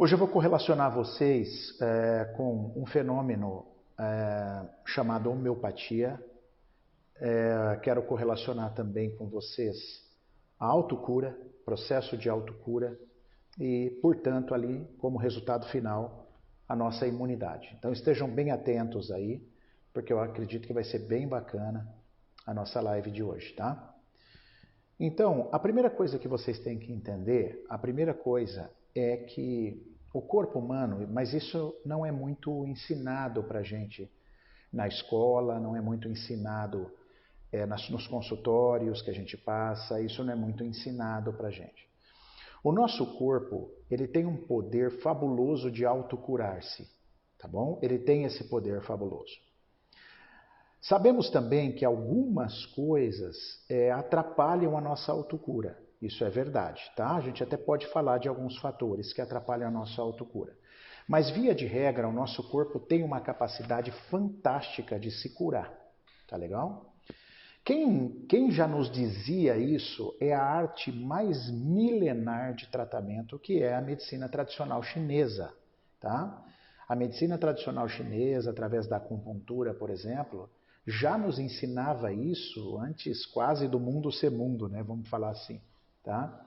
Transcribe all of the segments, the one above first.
Hoje eu vou correlacionar vocês com um fenômeno chamado homeopatia. Quero correlacionar também com vocês a autocura, processo de autocura e, portanto, ali, como resultado final, a nossa imunidade. Então estejam bem atentos aí, porque eu acredito que vai ser bem bacana a nossa live de hoje, tá? Então, a primeira coisa que vocês têm que entender, a primeira coisa é que o corpo humano, mas isso não é muito ensinado para a gente na escola, não é muito ensinado nos consultórios que a gente passa, isso não é muito ensinado para a gente. O nosso corpo, ele tem um poder fabuloso de autocurar-se, tá bom? Ele tem esse poder fabuloso. Sabemos também que algumas coisas atrapalham a nossa autocura. Isso é verdade, tá? A gente até pode falar de alguns fatores que atrapalham a nossa autocura. Mas, via de regra, o nosso corpo tem uma capacidade fantástica de se curar. Tá legal? Quem já nos dizia isso é a arte mais milenar de tratamento, que é a medicina tradicional chinesa, tá? A medicina tradicional chinesa, através da acupuntura, por exemplo, já nos ensinava isso antes quase do mundo ser mundo, né? Vamos falar assim, tá?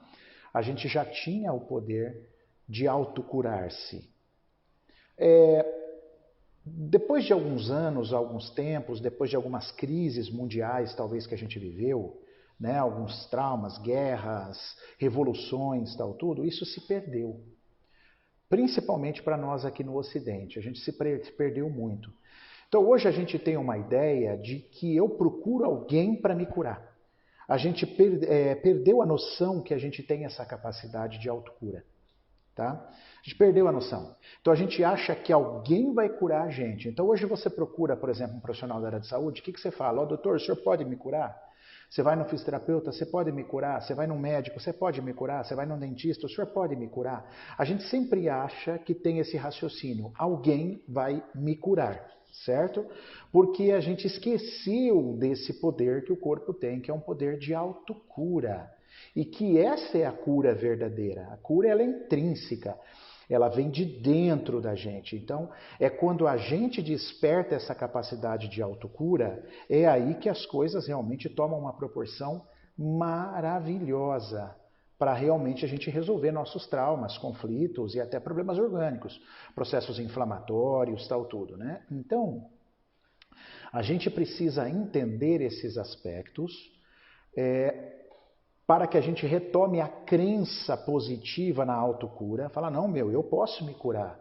A gente já tinha o poder de autocurar-se. Depois de alguns anos, alguns tempos, depois de algumas crises mundiais talvez que a gente viveu, né, alguns traumas, guerras, revoluções, tal, tudo, isso se perdeu. Principalmente para nós aqui no Ocidente, a gente se perdeu muito. Então hoje a gente tem uma ideia de que eu procuro alguém para me curar. A gente perdeu a noção que a gente tem essa capacidade de autocura. Tá? A gente perdeu a noção. Então a gente acha que alguém vai curar a gente. Então hoje você procura, por exemplo, um profissional da área de saúde, o que você fala? Doutor, o senhor pode me curar? Você vai no fisioterapeuta, você pode me curar? Você vai no médico, você pode me curar? Você vai no dentista, o senhor pode me curar? A gente sempre acha que tem esse raciocínio, alguém vai me curar, certo? Porque a gente esqueceu desse poder que o corpo tem, que é um poder de autocura. E que essa é a cura verdadeira. A cura ela é intrínseca, ela vem de dentro da gente. Então, é quando a gente desperta essa capacidade de autocura, é aí que as coisas realmente tomam uma proporção maravilhosa para realmente a gente resolver nossos traumas, conflitos e até problemas orgânicos, processos inflamatórios, tal tudo, né? Então, a gente precisa entender esses aspectos, para que a gente retome a crença positiva na autocura, falar, não, eu posso me curar.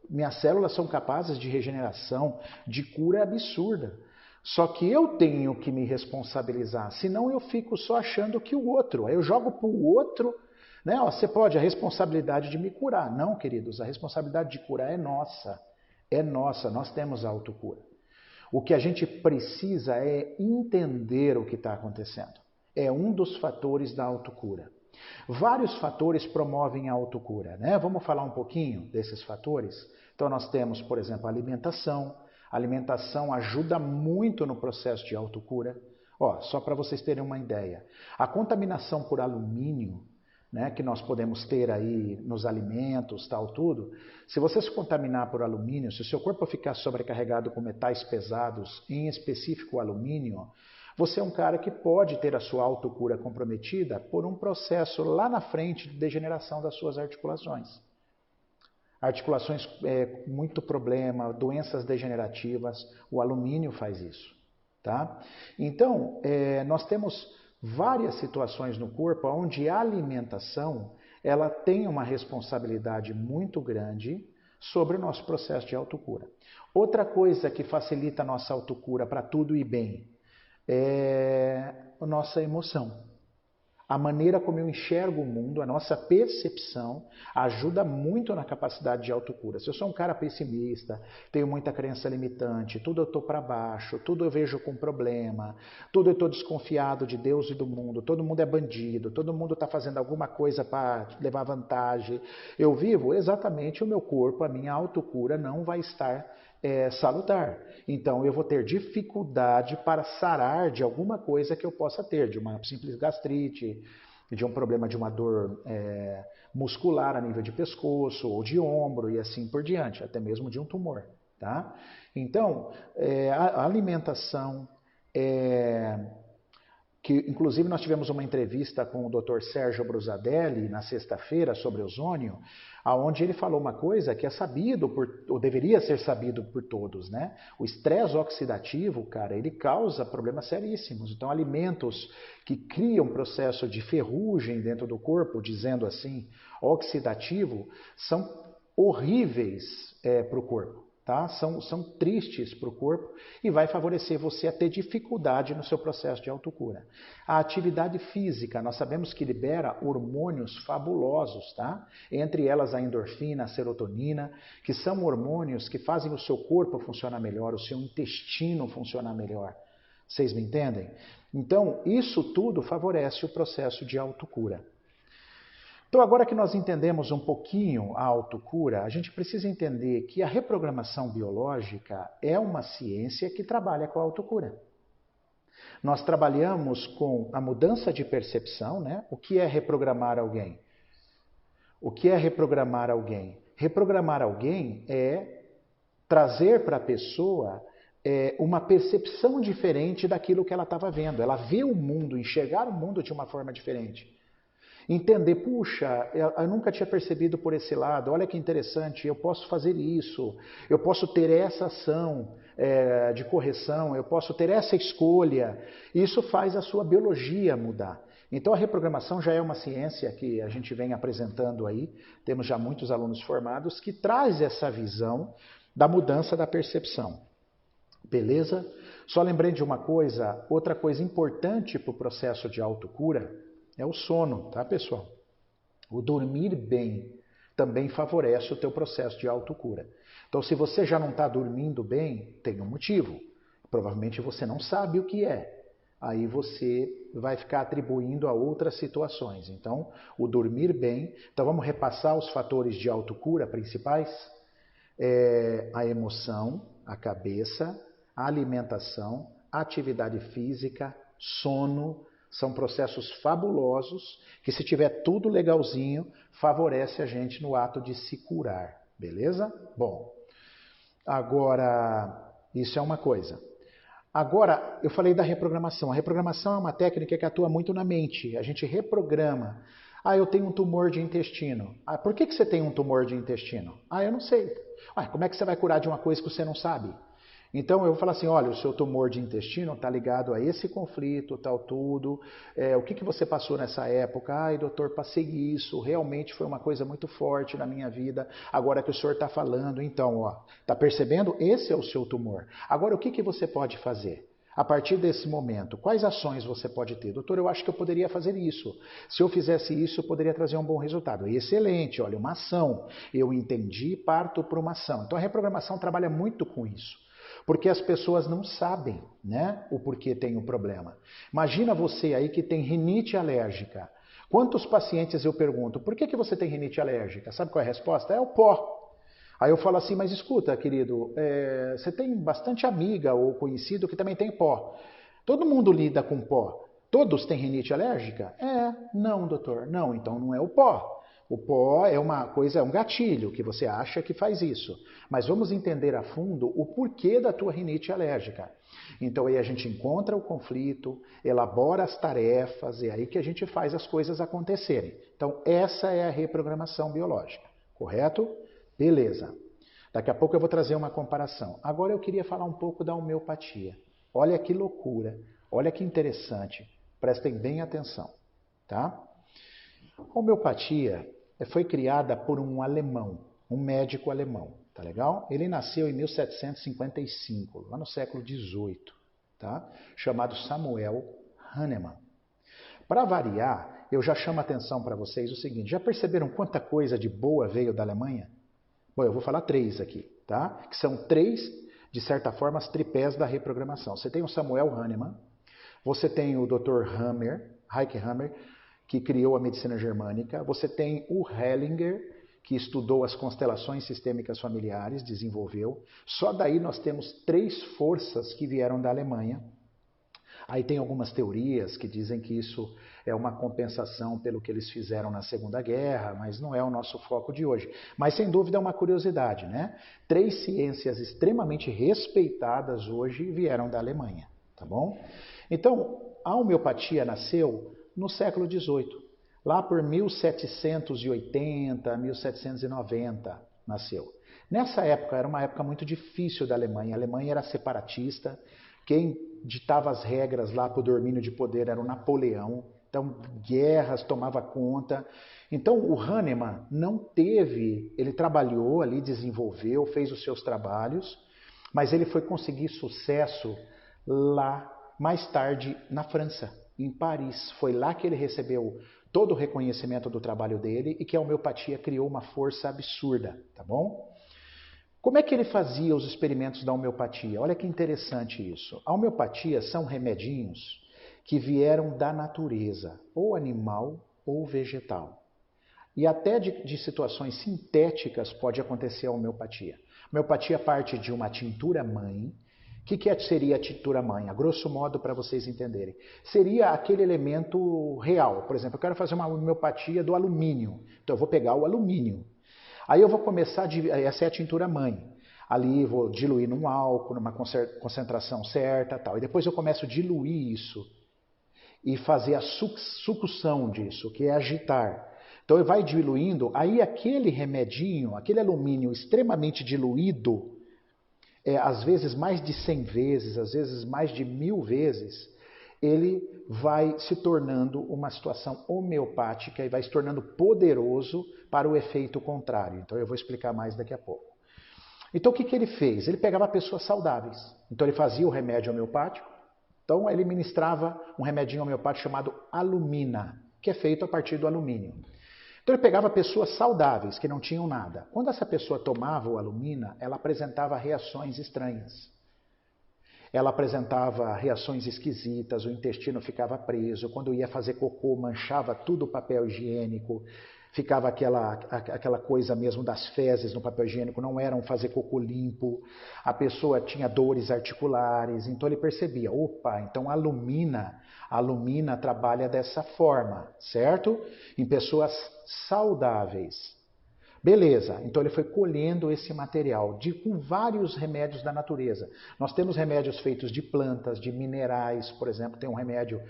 Minhas células são capazes de regeneração, de cura absurda. Só que eu tenho que me responsabilizar, senão eu fico só achando que o outro, aí eu jogo para o outro, né? Você pode, a responsabilidade de me curar. Não, queridos, a responsabilidade de curar é nossa, nós temos a autocura. O que a gente precisa é entender o que está acontecendo. É um dos fatores da autocura. Vários fatores promovem a autocura, né? Vamos falar um pouquinho desses fatores? Então nós temos, por exemplo, a alimentação. A alimentação ajuda muito no processo de autocura. Só para vocês terem uma ideia. A contaminação por alumínio, né, que nós podemos ter aí nos alimentos, tal, tudo. Se você se contaminar por alumínio, se o seu corpo ficar sobrecarregado com metais pesados, em específico o alumínio, você é um cara que pode ter a sua autocura comprometida por um processo lá na frente de degeneração das suas articulações. Articulações com muito problema, doenças degenerativas, o alumínio faz isso. Tá? Então, nós temos várias situações no corpo onde a alimentação ela tem uma responsabilidade muito grande sobre o nosso processo de autocura. Outra coisa que facilita a nossa autocura para tudo e bem é a nossa emoção. A maneira como eu enxergo o mundo, a nossa percepção, ajuda muito na capacidade de autocura. Se eu sou um cara pessimista, tenho muita crença limitante, tudo eu estou para baixo, tudo eu vejo com problema, tudo eu estou desconfiado de Deus e do mundo, todo mundo é bandido, todo mundo está fazendo alguma coisa para levar vantagem. Eu vivo exatamente o meu corpo, a minha autocura não vai estar salutar. Então eu vou ter dificuldade para sarar de alguma coisa que eu possa ter, de uma simples gastrite, de um problema de uma dor muscular a nível de pescoço ou de ombro e assim por diante, até mesmo de um tumor. Tá? Então, a alimentação, que inclusive nós tivemos uma entrevista com o Dr. Sérgio Brusadelli na sexta-feira sobre ozônio, aonde ele falou uma coisa que é sabido, ou deveria ser sabido por todos, né? O estresse oxidativo, cara, ele causa problemas seríssimos. Então, alimentos que criam processo de ferrugem dentro do corpo, dizendo assim, oxidativo, são horríveis para o corpo. Tá? São tristes para o corpo e vai favorecer você a ter dificuldade no seu processo de autocura. A atividade física, nós sabemos que libera hormônios fabulosos, tá? Entre elas a endorfina, a serotonina, que são hormônios que fazem o seu corpo funcionar melhor, o seu intestino funcionar melhor. Vocês me entendem? Então, isso tudo favorece o processo de autocura. Então, agora que nós entendemos um pouquinho a autocura, a gente precisa entender que a reprogramação biológica é uma ciência que trabalha com a autocura. Nós trabalhamos com a mudança de percepção, né? O que é reprogramar alguém? O que é reprogramar alguém? Reprogramar alguém é trazer para a pessoa uma percepção diferente daquilo que ela estava vendo. Ela vê o mundo, enxergar o mundo de uma forma diferente. Entender, puxa, eu nunca tinha percebido por esse lado, olha que interessante, eu posso fazer isso, eu posso ter essa ação de correção, eu posso ter essa escolha. Isso faz a sua biologia mudar. Então a reprogramação já é uma ciência que a gente vem apresentando aí, temos já muitos alunos formados, que traz essa visão da mudança da percepção. Beleza? Só lembrei de uma coisa, outra coisa importante para o processo de autocura, é o sono, tá, pessoal? O dormir bem também favorece o teu processo de autocura. Então, se você já não está dormindo bem, tem um motivo. Provavelmente você não sabe o que é. Aí você vai ficar atribuindo a outras situações. Então, o dormir bem... Então, vamos repassar os fatores de autocura principais? A emoção, a cabeça, a alimentação, a atividade física, sono... São processos fabulosos que, se tiver tudo legalzinho, favorece a gente no ato de se curar, beleza? Bom, agora, isso é uma coisa. Agora, eu falei da reprogramação. A reprogramação é uma técnica que atua muito na mente. A gente reprograma. Ah, eu tenho um tumor de intestino. Ah, por que você tem um tumor de intestino? Ah, eu não sei. Ah, como é que você vai curar de uma coisa que você não sabe? Então eu vou falar assim, olha, o seu tumor de intestino está ligado a esse conflito, tal tudo, o que você passou nessa época? Ai, doutor, passei isso, realmente foi uma coisa muito forte na minha vida, agora que o senhor está falando, então, ó, está percebendo? Esse é o seu tumor. Agora, o que você pode fazer? A partir desse momento, quais ações você pode ter? Doutor, eu acho que eu poderia fazer isso. Se eu fizesse isso, eu poderia trazer um bom resultado. Excelente, olha, uma ação. Eu entendi, parto para uma ação. Então a reprogramação trabalha muito com isso. Porque as pessoas não sabem, né, o porquê tem o problema. Imagina você aí que tem rinite alérgica. Quantos pacientes eu pergunto, por que você tem rinite alérgica? Sabe qual é a resposta? É o pó. Aí eu falo assim, mas escuta, querido, você tem bastante amiga ou conhecido que também tem pó. Todo mundo lida com pó. Todos têm rinite alérgica? Não, doutor. Não, então não é o pó. O pó é uma coisa, é um gatilho que você acha que faz isso. Mas vamos entender a fundo o porquê da tua rinite alérgica. Então aí a gente encontra o conflito, elabora as tarefas, é aí que a gente faz as coisas acontecerem. Então essa é a reprogramação biológica, correto? Beleza. Daqui a pouco eu vou trazer uma comparação. Agora eu queria falar um pouco da homeopatia. Olha que loucura, olha que interessante. Prestem bem atenção, tá? A homeopatia foi criada por um alemão, um médico alemão, tá legal? Ele nasceu em 1755, lá no século XVIII, tá? Chamado Samuel Hahnemann. Para variar, eu já chamo a atenção para vocês o seguinte, já perceberam quanta coisa de boa veio da Alemanha? Bom, eu vou falar 3 aqui, tá? Que são 3, de certa forma, as tripés da reprogramação. Você tem o Samuel Hahnemann, você tem o Dr. Heike Hammer, que criou a medicina germânica. Você tem o Hellinger, que estudou as constelações sistêmicas familiares, desenvolveu. Só daí nós temos 3 forças que vieram da Alemanha. Aí tem algumas teorias que dizem que isso é uma compensação pelo que eles fizeram na Segunda Guerra, mas não é o nosso foco de hoje. Mas sem dúvida é uma curiosidade, né? 3 ciências extremamente respeitadas hoje vieram da Alemanha, tá bom? Então, a homeopatia nasceu no século XVIII, lá por 1780, 1790 nasceu. Nessa época, era uma época muito difícil da Alemanha. A Alemanha era separatista, quem ditava as regras lá para o domínio de poder era o Napoleão, então guerras tomava conta. Então o Hahnemann não teve, ele trabalhou ali, desenvolveu, fez os seus trabalhos, mas ele foi conseguir sucesso lá mais tarde na França, em Paris. Foi lá que ele recebeu todo o reconhecimento do trabalho dele e que a homeopatia criou uma força absurda, tá bom? Como é que ele fazia os experimentos da homeopatia? Olha que interessante isso. A homeopatia são remedinhos que vieram da natureza, ou animal ou vegetal. E até de situações sintéticas pode acontecer a homeopatia. A homeopatia parte de uma tintura-mãe. O que seria a tintura-mãe? A grosso modo, para vocês entenderem. Seria aquele elemento real. Por exemplo, eu quero fazer uma homeopatia do alumínio. Então eu vou pegar o alumínio. Aí eu vou começar, essa é a tintura-mãe. Ali vou diluir num álcool, numa concentração certa, tal. E depois eu começo a diluir isso e fazer a sucção disso, que é agitar. Então ele vai diluindo, aí aquele remedinho, aquele alumínio extremamente diluído, às vezes mais de 100 vezes, às vezes mais de 1000 vezes, ele vai se tornando uma situação homeopática e vai se tornando poderoso para o efeito contrário. Então eu vou explicar mais daqui a pouco. Então o que ele fez? Ele pegava pessoas saudáveis. Então ele fazia o remédio homeopático. Então ele ministrava um remedinho homeopático chamado alumina, que é feito a partir do alumínio. Então ele pegava pessoas saudáveis, que não tinham nada. Quando essa pessoa tomava o alumina, ela apresentava reações estranhas. Ela apresentava reações esquisitas, o intestino ficava preso, quando ia fazer cocô manchava tudo o papel higiênico, ficava aquela coisa mesmo das fezes no papel higiênico, não era um fazer cocô limpo, a pessoa tinha dores articulares, então ele percebia, opa, então a alumina trabalha dessa forma, certo? Em pessoas saudáveis. Beleza, então ele foi colhendo esse material com vários remédios da natureza. Nós temos remédios feitos de plantas, de minerais, por exemplo, tem um remédio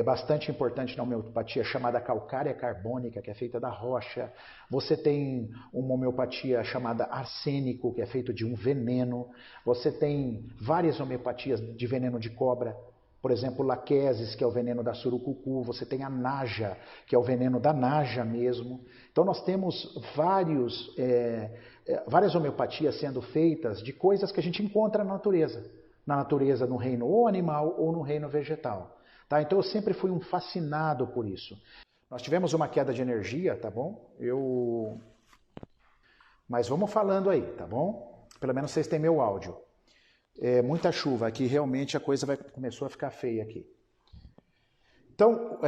bastante importante na homeopatia chamada calcária carbônica, que é feita da rocha. Você tem uma homeopatia chamada arsênico, que é feito de um veneno. Você tem várias homeopatias de veneno de cobra. Por exemplo, o laquesis, que é o veneno da surucucu, você tem a naja, que é o veneno da naja mesmo. Então nós temos várias homeopatias sendo feitas de coisas que a gente encontra na natureza no reino ou animal ou no reino vegetal. Tá? Então eu sempre fui um fascinado por isso. Nós tivemos uma queda de energia, tá bom? Mas vamos falando aí, tá bom? Pelo menos vocês têm meu áudio. Muita chuva aqui, realmente a coisa começou a ficar feia aqui. Então,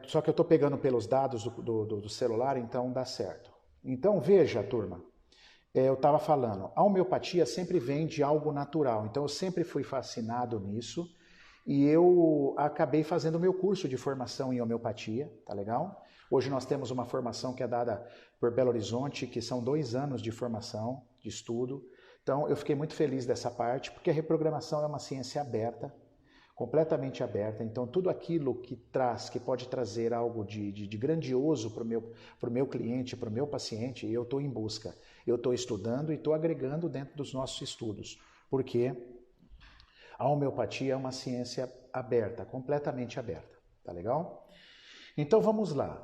só que eu estou pegando pelos dados do celular, então dá certo. Então veja, turma, eu estava falando, a homeopatia sempre vem de algo natural, então eu sempre fui fascinado nisso e eu acabei fazendo o meu curso de formação em homeopatia, tá legal? Hoje nós temos uma formação que é dada por Belo Horizonte, que são 2 anos de formação, de estudo. Então, eu fiquei muito feliz dessa parte, porque a reprogramação é uma ciência aberta, completamente aberta. Então, tudo aquilo que pode trazer algo de grandioso para o meu cliente, para o meu paciente, eu estou em busca. Eu estou estudando e estou agregando dentro dos nossos estudos, porque a homeopatia é uma ciência aberta, completamente aberta. Tá legal? Então, vamos lá.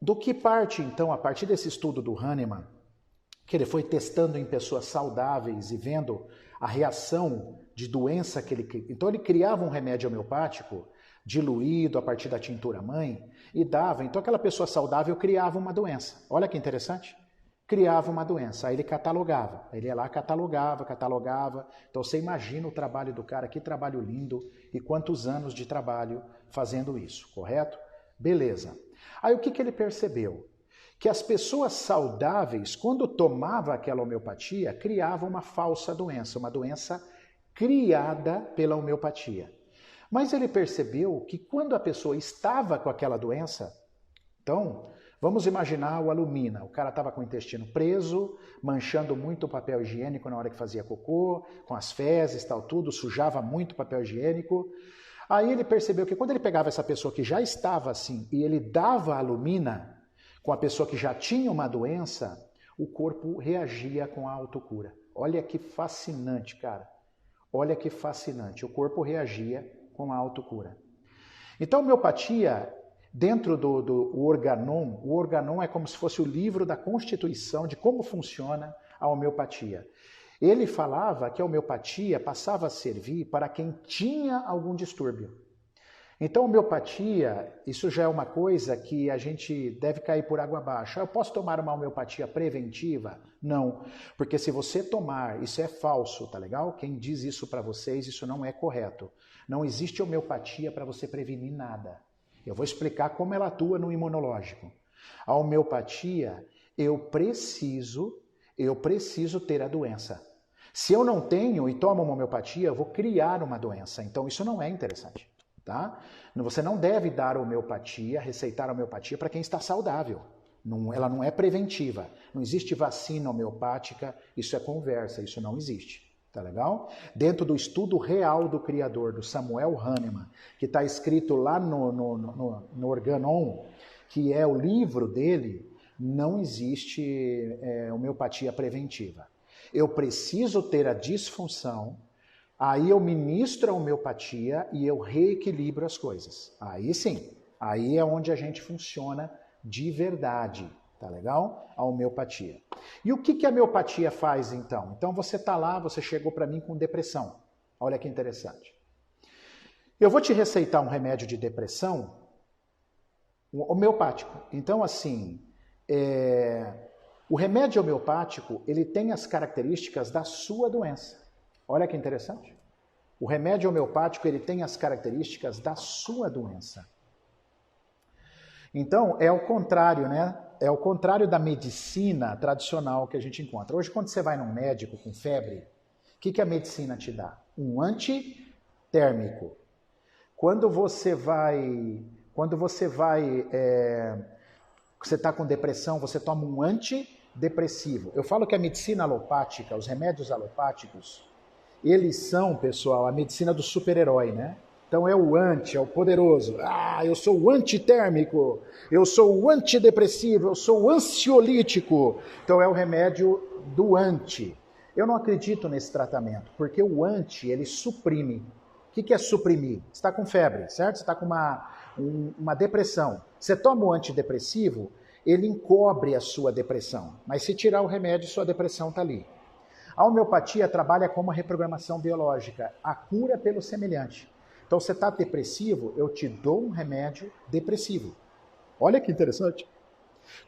Do que parte, então, a partir desse estudo do Hahnemann, que ele foi testando em pessoas saudáveis e vendo a reação de doença que ele... Então ele criava um remédio homeopático diluído a partir da tintura-mãe e dava. Então aquela pessoa saudável criava uma doença. Olha que interessante. Criava uma doença. Aí ele catalogava. Ele ia lá, catalogava. Então você imagina o trabalho do cara, que trabalho lindo e quantos anos de trabalho fazendo isso, correto? Beleza. Aí o que ele percebeu? Que as pessoas saudáveis, quando tomavam aquela homeopatia, criavam uma falsa doença, uma doença criada pela homeopatia. Mas ele percebeu que quando a pessoa estava com aquela doença, então, vamos imaginar o Alumina. O cara estava com o intestino preso, manchando muito o papel higiênico na hora que fazia cocô, com as fezes, tal, tudo, sujava muito o papel higiênico. Aí ele percebeu que quando ele pegava essa pessoa que já estava assim e ele dava a Alumina com a pessoa que já tinha uma doença, o corpo reagia com a autocura. Olha que fascinante, cara. Olha que fascinante. O corpo reagia com a autocura. Então, homeopatia, dentro do Organon, o Organon é como se fosse o livro da Constituição de como funciona a homeopatia. Ele falava que a homeopatia passava a servir para quem tinha algum distúrbio. Então, homeopatia, isso já é uma coisa que a gente deve cair por água abaixo. Eu posso tomar uma homeopatia preventiva? Não, porque se você tomar, isso é falso, tá legal? Quem diz isso para vocês, isso não é correto. Não existe homeopatia para você prevenir nada. Eu vou explicar como ela atua no imunológico. A homeopatia, eu preciso ter a doença. Se eu não tenho e tomo uma homeopatia, eu vou criar uma doença. Então, isso não é interessante. Tá? Você não deve dar homeopatia, receitar homeopatia para quem está saudável. Ela não é preventiva. Não existe vacina homeopática, isso é conversa, isso não existe. Tá legal? Dentro do estudo real do criador, do Samuel Hahnemann, que está escrito lá no Organon, que é o livro dele, não existe homeopatia preventiva. Eu preciso ter a disfunção. Aí eu ministro a homeopatia e eu reequilibro as coisas. Aí sim, aí é onde a gente funciona de verdade, tá legal? A homeopatia. E o que a homeopatia faz então? Então você tá lá, você chegou para mim com depressão. Olha que interessante. Eu vou te receitar um remédio de depressão homeopático. Então assim, o remédio homeopático, ele tem as características da sua doença. Olha que interessante. O remédio homeopático, ele tem as características da sua doença. Então, é o contrário, né? É o contrário da medicina tradicional que a gente encontra. Hoje, quando você vai num médico com febre, o que a medicina te dá? Um antitérmico. Quando você está com depressão, você toma um antidepressivo. Eu falo que a medicina alopática, os remédios alopáticos, eles são, pessoal, a medicina do super-herói, né? Então é o poderoso. Ah, eu sou o antitérmico, eu sou o antidepressivo, eu sou o ansiolítico. Então é o remédio do anti. Eu não acredito nesse tratamento, porque o anti, ele suprime. O que é suprimir? Você está com febre, certo? Você está com uma depressão. Você toma o antidepressivo, ele encobre a sua depressão. Mas se tirar o remédio, sua depressão está ali. A homeopatia trabalha como a reprogramação biológica, a cura pelo semelhante. Então, você está depressivo, eu te dou um remédio depressivo. Olha que interessante.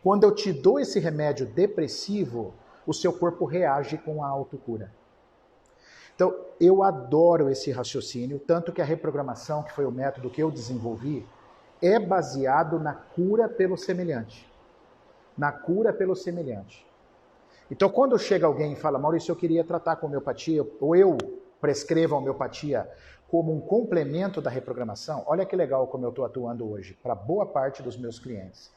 Quando eu te dou esse remédio depressivo, o seu corpo reage com a autocura. Então, eu adoro esse raciocínio, tanto que a reprogramação, que foi o método que eu desenvolvi, é baseado na cura pelo semelhante. Na cura pelo semelhante. Então, quando chega alguém e fala, Maurício, eu queria tratar com homeopatia, ou eu prescrevo a homeopatia como um complemento da reprogramação, olha que legal como eu estou atuando hoje, para boa parte dos meus clientes.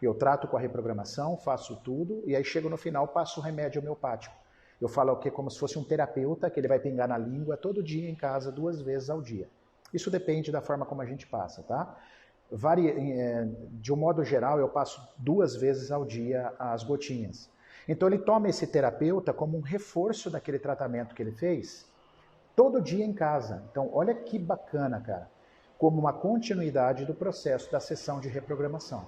Eu trato com a reprogramação, faço tudo, e aí chego no final, passo o remédio homeopático. Eu falo o quê? Como se fosse um terapeuta, que ele vai pingar na língua todo dia em casa, 2 vezes ao dia. Isso depende da forma como a gente passa, tá? De um modo geral, eu passo 2 vezes ao dia as gotinhas. Então ele toma esse terapeuta como um reforço daquele tratamento que ele fez todo dia em casa. Então olha que bacana, cara, como uma continuidade do processo da sessão de reprogramação.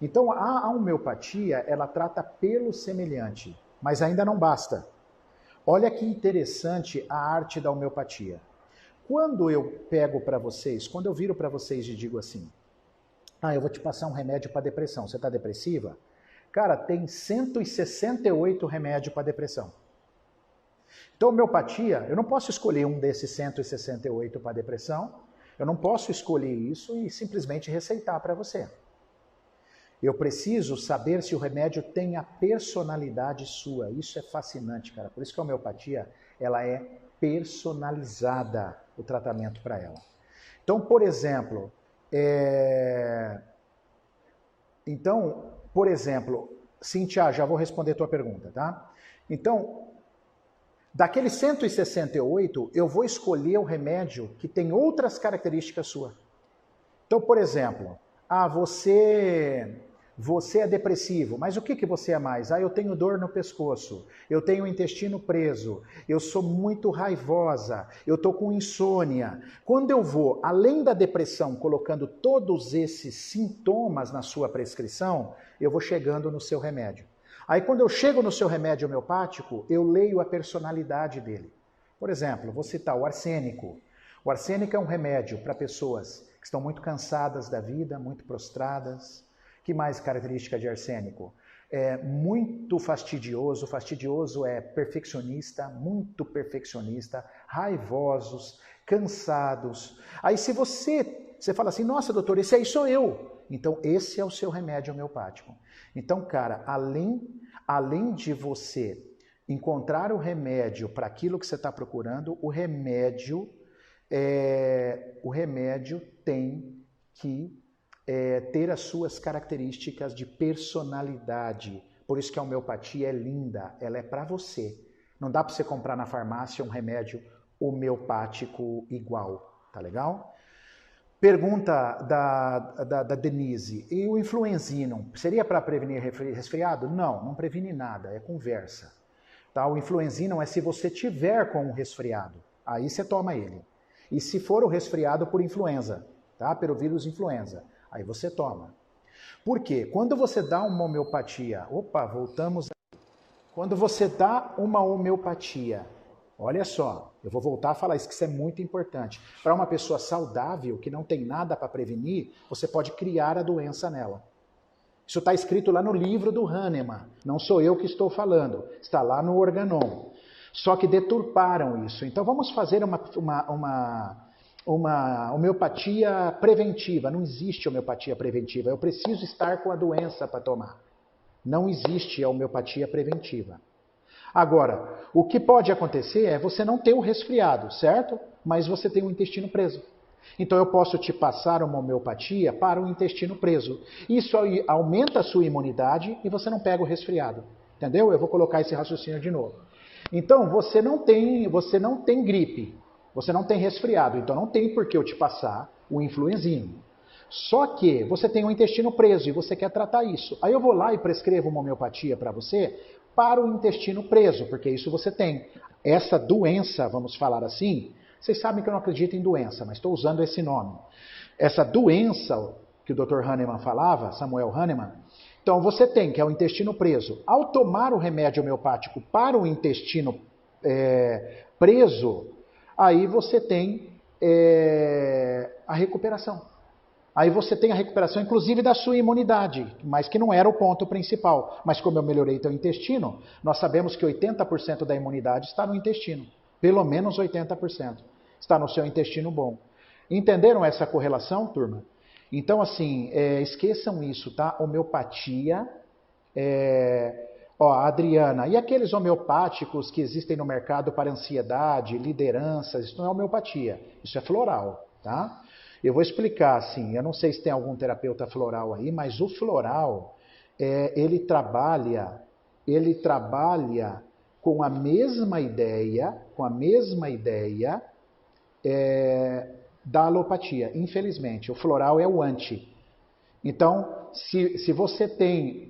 Então a homeopatia, ela trata pelo semelhante, mas ainda não basta. Olha que interessante a arte da homeopatia. Quando eu pego para vocês, quando eu viro para vocês e digo assim, eu vou te passar um remédio para depressão, você está depressiva? Cara, tem 168 remédios para depressão. Então, homeopatia, eu não posso escolher um desses 168 para depressão, eu não posso escolher isso e simplesmente receitar para você. Eu preciso saber se o remédio tem a personalidade sua. Isso é fascinante, cara. Por isso que a homeopatia, ela é personalizada, o tratamento para ela. Então, por exemplo, Cíntia, já vou responder a tua pergunta, tá? Então, daqueles 168, eu vou escolher o remédio que tem outras características suas. Então, por exemplo, você é depressivo, mas o que você é mais? Eu tenho dor no pescoço, eu tenho o intestino preso, eu sou muito raivosa, eu estou com insônia. Quando eu vou, além da depressão, colocando todos esses sintomas na sua prescrição, eu vou chegando no seu remédio. Aí quando eu chego no seu remédio homeopático, eu leio a personalidade dele. Por exemplo, vou citar o arsênico. O arsênico é um remédio para pessoas que estão muito cansadas da vida, muito prostradas. Que mais característica de arsênico? É muito fastidioso. Fastidioso é perfeccionista, muito perfeccionista, raivosos, cansados. Aí se você fala assim, nossa doutor, esse aí sou eu. Então esse é o seu remédio homeopático. Então, cara, além de você encontrar o remédio para aquilo que você está procurando, o remédio tem que ter as suas características de personalidade. Por isso que a homeopatia é linda, ela é para você. Não dá para você comprar na farmácia um remédio homeopático igual, tá legal? Pergunta da Denise, e o influenzino, seria para prevenir resfriado? Não, não previne nada, é conversa. Tá? O influenzino é se você tiver com um resfriado, aí você toma ele. E se for o resfriado por influenza, tá? Pelo vírus influenza, aí você toma. Por quê? Quando você dá uma homeopatia, quando você dá uma homeopatia, olha só, eu vou voltar a falar isso, que isso é muito importante. Para uma pessoa saudável, que não tem nada para prevenir, você pode criar a doença nela. Isso está escrito lá no livro do Hahnemann, não sou eu que estou falando, está lá no Organon. Só que deturparam isso. Então vamos fazer uma homeopatia preventiva. Não existe homeopatia preventiva. Eu preciso estar com a doença para tomar. Não existe a homeopatia preventiva. Agora, o que pode acontecer é você não ter o resfriado, certo? Mas você tem o intestino preso. Então eu posso te passar uma homeopatia para o intestino preso. Isso aumenta a sua imunidade e você não pega o resfriado. Entendeu? Eu vou colocar esse raciocínio de novo. Então você não tem gripe, você não tem resfriado, então não tem por que eu te passar o influenzino. Só que você tem o intestino preso e você quer tratar isso. Aí eu vou lá e prescrevo uma homeopatia para você para o intestino preso, porque isso você tem. Essa doença, vamos falar assim, vocês sabem que eu não acredito em doença, mas estou usando esse nome. Essa doença que o Dr. Hahnemann falava, Samuel Hahnemann, então você tem, que é o intestino preso. Ao tomar o remédio homeopático para o intestino preso, aí você tem a recuperação. Aí você tem a recuperação, inclusive, da sua imunidade, mas que não era o ponto principal. Mas como eu melhorei teu intestino, nós sabemos que 80% da imunidade está no intestino. Pelo menos 80% está no seu intestino bom. Entenderam essa correlação, turma? Então, assim, esqueçam isso, tá? Homeopatia, Adriana, e aqueles homeopáticos que existem no mercado para ansiedade, lideranças, isso não é homeopatia, isso é floral, tá? Eu vou explicar, assim, eu não sei se tem algum terapeuta floral aí, mas o floral, ele trabalha com a mesma ideia, da alopatia. Infelizmente, o floral é o anti. Então, se você tem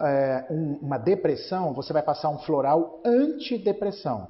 uma depressão, você vai passar um floral antidepressão.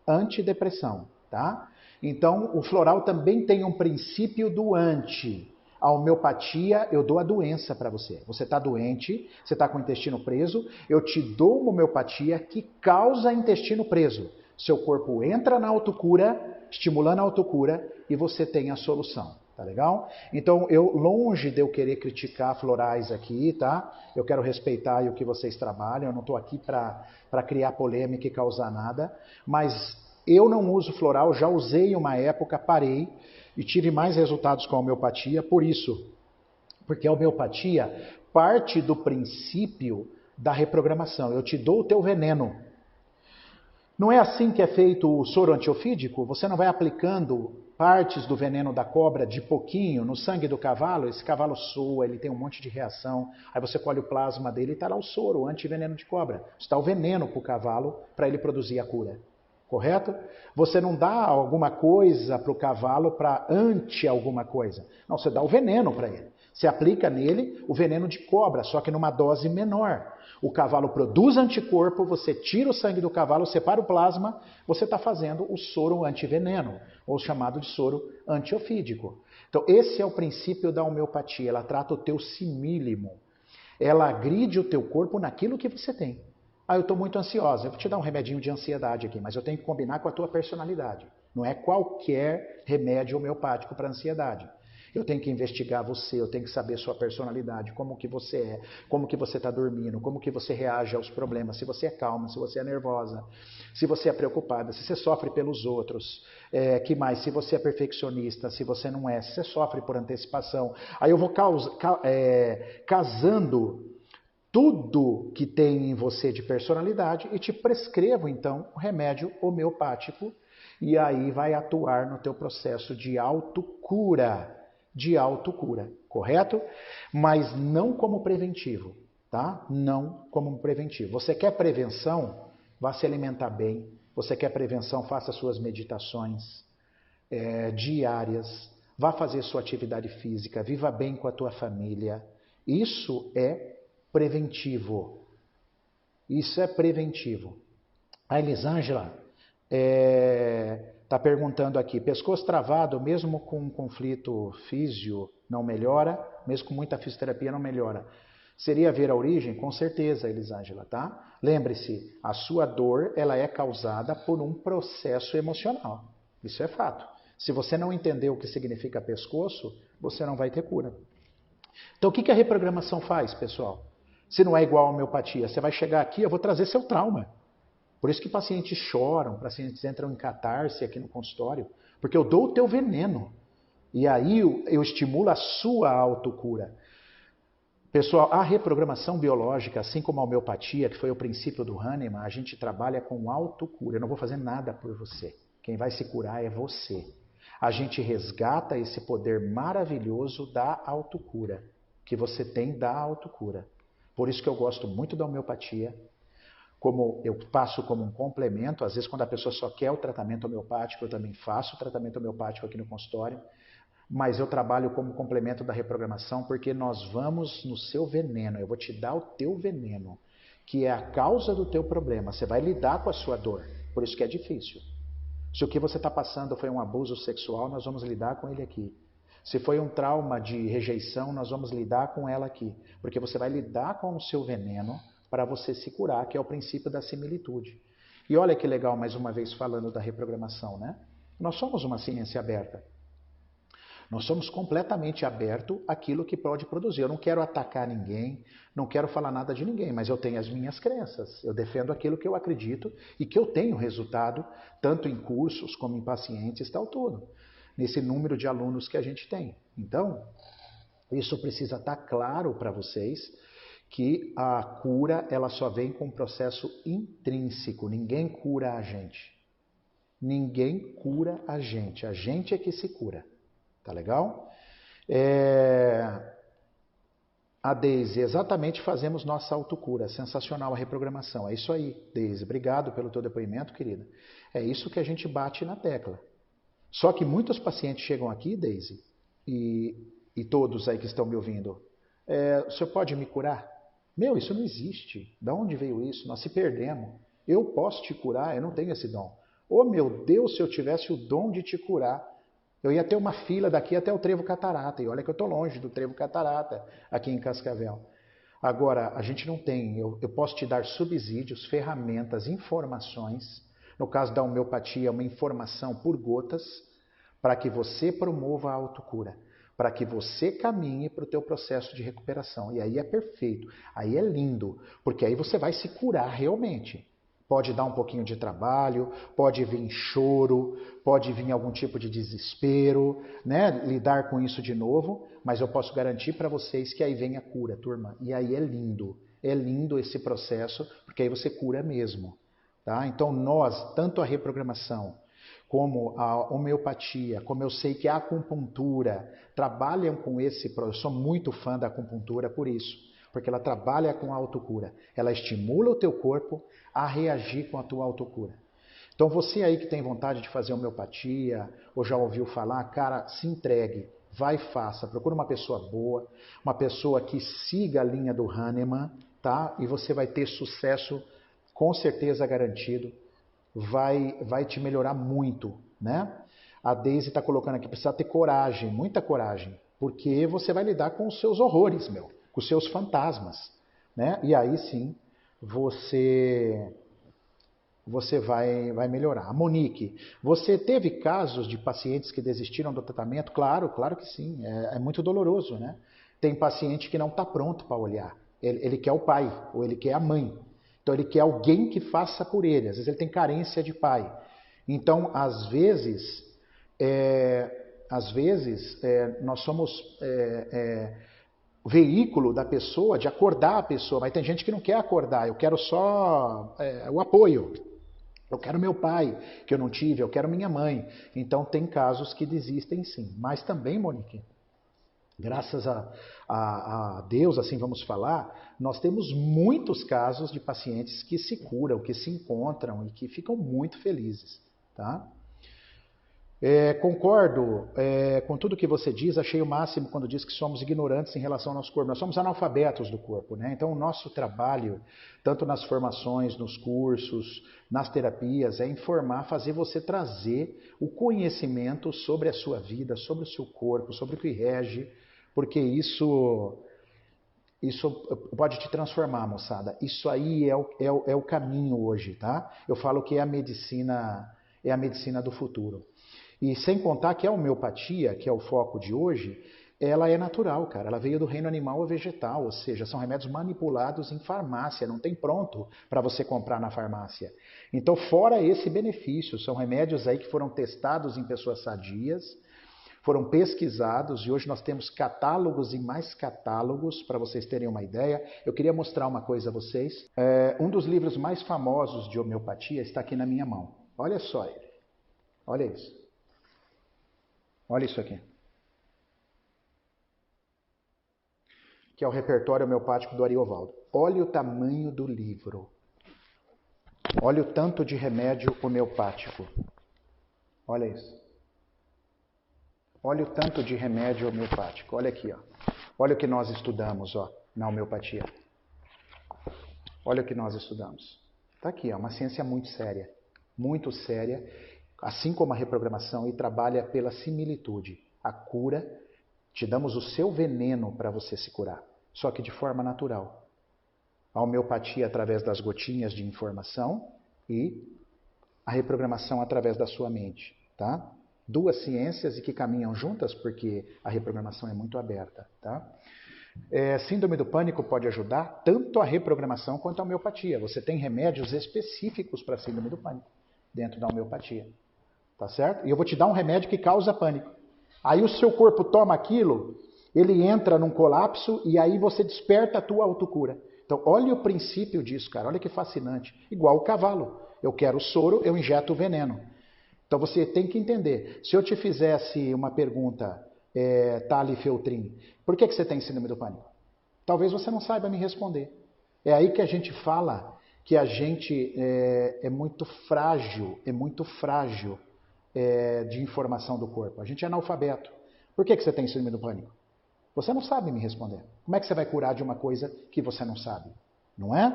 Antidepressão, tá? Então, o floral também tem um princípio do anti. A homeopatia, eu dou a doença para você. Você está doente, você está com o intestino preso, eu te dou uma homeopatia que causa intestino preso. Seu corpo entra na autocura, estimulando a autocura, e você tem a solução. Tá legal? Então, longe de eu querer criticar florais aqui, tá? Eu quero respeitar o que vocês trabalham, eu não estou aqui para criar polêmica e causar nada, mas eu não uso floral, já usei uma época, parei, e tive mais resultados com a homeopatia, por isso. Porque a homeopatia parte do princípio da reprogramação. Eu te dou o teu veneno. Não é assim que é feito o soro antiofídico? Você não vai aplicando partes do veneno da cobra de pouquinho no sangue do cavalo, esse cavalo soa, ele tem um monte de reação, aí você colhe o plasma dele e está lá o soro, o antiveneno de cobra. Está o veneno para o cavalo para ele produzir a cura. Correto? Você não dá alguma coisa para o cavalo para anti alguma coisa. Não, você dá o veneno para ele. Você aplica nele o veneno de cobra, só que numa dose menor. O cavalo produz anticorpo, você tira o sangue do cavalo, separa o plasma, você está fazendo o soro antiveneno, ou chamado de soro antiofídico. Então, esse é o princípio da homeopatia. Ela trata o teu simílimo. Ela agride o teu corpo naquilo que você tem. Ah, eu estou muito ansiosa. Eu vou te dar um remedinho de ansiedade aqui, mas eu tenho que combinar com a tua personalidade. Não é qualquer remédio homeopático para ansiedade. Eu tenho que investigar você, eu tenho que saber sua personalidade, como que você é, como que você está dormindo, como que você reage aos problemas, se você é calma, se você é nervosa, se você é preocupada, se você sofre pelos outros, que mais? Se você é perfeccionista, se você não é, se você sofre por antecipação. Aí eu vou casando tudo que tem em você de personalidade e te prescrevo, então, um remédio homeopático e aí vai atuar no teu processo de autocura. De autocura, correto? Mas não como preventivo, tá? Não como preventivo. Você quer prevenção? Vá se alimentar bem. Você quer prevenção? Faça suas meditações diárias. Vá fazer sua atividade física. Viva bem com a tua família. Isso é preventivo. Isso é preventivo. A Elisângela está perguntando aqui, pescoço travado, mesmo com um conflito físio, não melhora? Mesmo com muita fisioterapia, não melhora? Seria ver a origem? Com certeza, Elisângela, tá? Lembre-se, a sua dor, ela é causada por um processo emocional. Isso é fato. Se você não entender o que significa pescoço, você não vai ter cura. Então, o que a reprogramação faz, pessoal? Se não é igual a homeopatia, você vai chegar aqui, eu vou trazer seu trauma. Por isso que pacientes choram, pacientes entram em catarse aqui no consultório, porque eu dou o teu veneno. E aí eu estimulo a sua autocura. Pessoal, a reprogramação biológica, assim como a homeopatia, que foi o princípio do Hahnemann, a gente trabalha com autocura. Eu não vou fazer nada por você. Quem vai se curar é você. A gente resgata esse poder maravilhoso da autocura, que você tem da autocura. Por isso que eu gosto muito da homeopatia. Como eu passo como um complemento, às vezes quando a pessoa só quer o tratamento homeopático, eu também faço o tratamento homeopático aqui no consultório, mas eu trabalho como complemento da reprogramação porque nós vamos no seu veneno, eu vou te dar o teu veneno, que é a causa do teu problema, você vai lidar com a sua dor, por isso que é difícil. Se o que você está passando foi um abuso sexual, nós vamos lidar com ele aqui. Se foi um trauma de rejeição, nós vamos lidar com ela aqui, porque você vai lidar com o seu veneno, para você se curar, que é o princípio da similitude. E olha que legal, mais uma vez falando da reprogramação, né? Nós somos uma ciência aberta. Nós somos completamente abertos àquilo que pode produzir. Eu não quero atacar ninguém, não quero falar nada de ninguém, mas eu tenho as minhas crenças. Eu defendo aquilo que eu acredito e que eu tenho resultado, tanto em cursos como em pacientes, tal tudo. Nesse número de alunos que a gente tem. Então, isso precisa estar claro para vocês, que a cura ela só vem com um processo intrínseco. Ninguém cura a gente. Ninguém cura a gente é que se cura. Tá legal? A Deise, exatamente fazemos nossa autocura. Sensacional a reprogramação. É isso aí, Deise. Obrigado pelo teu depoimento, querida. É isso que a gente bate na tecla. Só que muitos pacientes chegam aqui, Deise, e todos aí que estão me ouvindo, o senhor pode me curar? Meu, isso não existe. De onde veio isso? Nós se perdemos. Eu posso te curar? Eu não tenho esse dom. Oh, meu Deus, se eu tivesse o dom de te curar, eu ia ter uma fila daqui até o Trevo Catarata. E olha que eu estou longe do Trevo Catarata, aqui em Cascavel. Agora, a gente não tem. Eu posso te dar subsídios, ferramentas, informações. No caso da homeopatia, uma informação por gotas, para que você promova a autocura. Para que você caminhe para o teu processo de recuperação. E aí é perfeito, aí é lindo, porque aí você vai se curar realmente. Pode dar um pouquinho de trabalho, pode vir choro, pode vir algum tipo de desespero, né? Lidar com isso de novo, mas eu posso garantir para vocês que aí vem a cura, turma. E aí é lindo esse processo, porque aí você cura mesmo. Tá? Então nós, tanto a reprogramação como a homeopatia, como eu sei que a acupuntura trabalham com esse, eu sou muito fã da acupuntura por isso, porque ela trabalha com a autocura, ela estimula o teu corpo a reagir com a tua autocura. Então você aí que tem vontade de fazer homeopatia, ou já ouviu falar, cara, se entregue, vai e faça, procura uma pessoa boa, uma pessoa que siga a linha do Hahnemann, tá? E você vai ter sucesso com certeza garantido. Vai te melhorar muito, né? A Daisy está colocando aqui, precisa ter coragem, muita coragem, porque você vai lidar com os seus horrores, com os seus fantasmas, né? E aí sim, você vai melhorar. A Monique, você teve casos de pacientes que desistiram do tratamento? Claro, claro que sim, é muito doloroso, né? Tem paciente que não está pronto para olhar, ele quer o pai, ou ele quer a mãe. Então ele quer alguém que faça por ele. Às vezes ele tem carência de pai. Então, às vezes nós somos o veículo da pessoa, de acordar a pessoa. Mas tem gente que não quer acordar. Eu quero só o apoio. Eu quero meu pai, que eu não tive. Eu quero minha mãe. Então tem casos que desistem sim. Mas também, Monique, graças a Deus, assim vamos falar, nós temos muitos casos de pacientes que se curam, que se encontram e que ficam muito felizes. Tá? Concordo com tudo que você diz, achei o máximo quando diz que somos ignorantes em relação ao nosso corpo. Nós somos analfabetos do corpo, né? Então o nosso trabalho, tanto nas formações, nos cursos, nas terapias, é informar, fazer você trazer o conhecimento sobre a sua vida, sobre o seu corpo, sobre o que rege, porque isso pode te transformar, moçada. Isso aí é o caminho hoje, tá? Eu falo que é a medicina do futuro. E sem contar que a homeopatia, que é o foco de hoje, ela é natural, cara. Ela veio do reino animal ou vegetal, ou seja, são remédios manipulados em farmácia, não tem pronto para você comprar na farmácia. Então, fora esse benefício, são remédios aí que foram testados em pessoas sadias, foram pesquisados e hoje nós temos catálogos e mais catálogos, para vocês terem uma ideia. Eu queria mostrar uma coisa a vocês. Um dos livros mais famosos de homeopatia está aqui na minha mão. Olha só ele. Olha isso. Olha isso aqui. Que é o repertório homeopático do Ariovaldo. Olha o tamanho do livro. Olha o tanto de remédio homeopático. Olha isso. Olha o tanto de remédio homeopático. Olha aqui, ó. Olha o que nós estudamos, ó, na homeopatia. Olha o que nós estudamos. Está aqui, é uma ciência muito séria, assim como a reprogramação, e trabalha pela similitude. A cura, te damos o seu veneno para você se curar, só que de forma natural. A homeopatia através das gotinhas de informação e a reprogramação através da sua mente, tá? Duas ciências e que caminham juntas porque a reprogramação é muito aberta, tá? Síndrome do pânico pode ajudar tanto a reprogramação quanto a homeopatia. Você tem remédios específicos para síndrome do pânico dentro da homeopatia, tá certo? E eu vou te dar um remédio que causa pânico. Aí o seu corpo toma aquilo, ele entra num colapso e aí você desperta a tua autocura. Então, olha o princípio disso, cara. Olha que fascinante. Igual o cavalo. Eu quero soro, eu injeto o veneno. Então você tem que entender. Se eu te fizesse uma pergunta, Tali Feltrin, por que você tem síndrome do pânico? Talvez você não saiba me responder. É aí que a gente fala que a gente é muito frágil de informação do corpo. A gente é analfabeto. Por que você tem síndrome do pânico? Você não sabe me responder. Como é que você vai curar de uma coisa que você não sabe? Não é?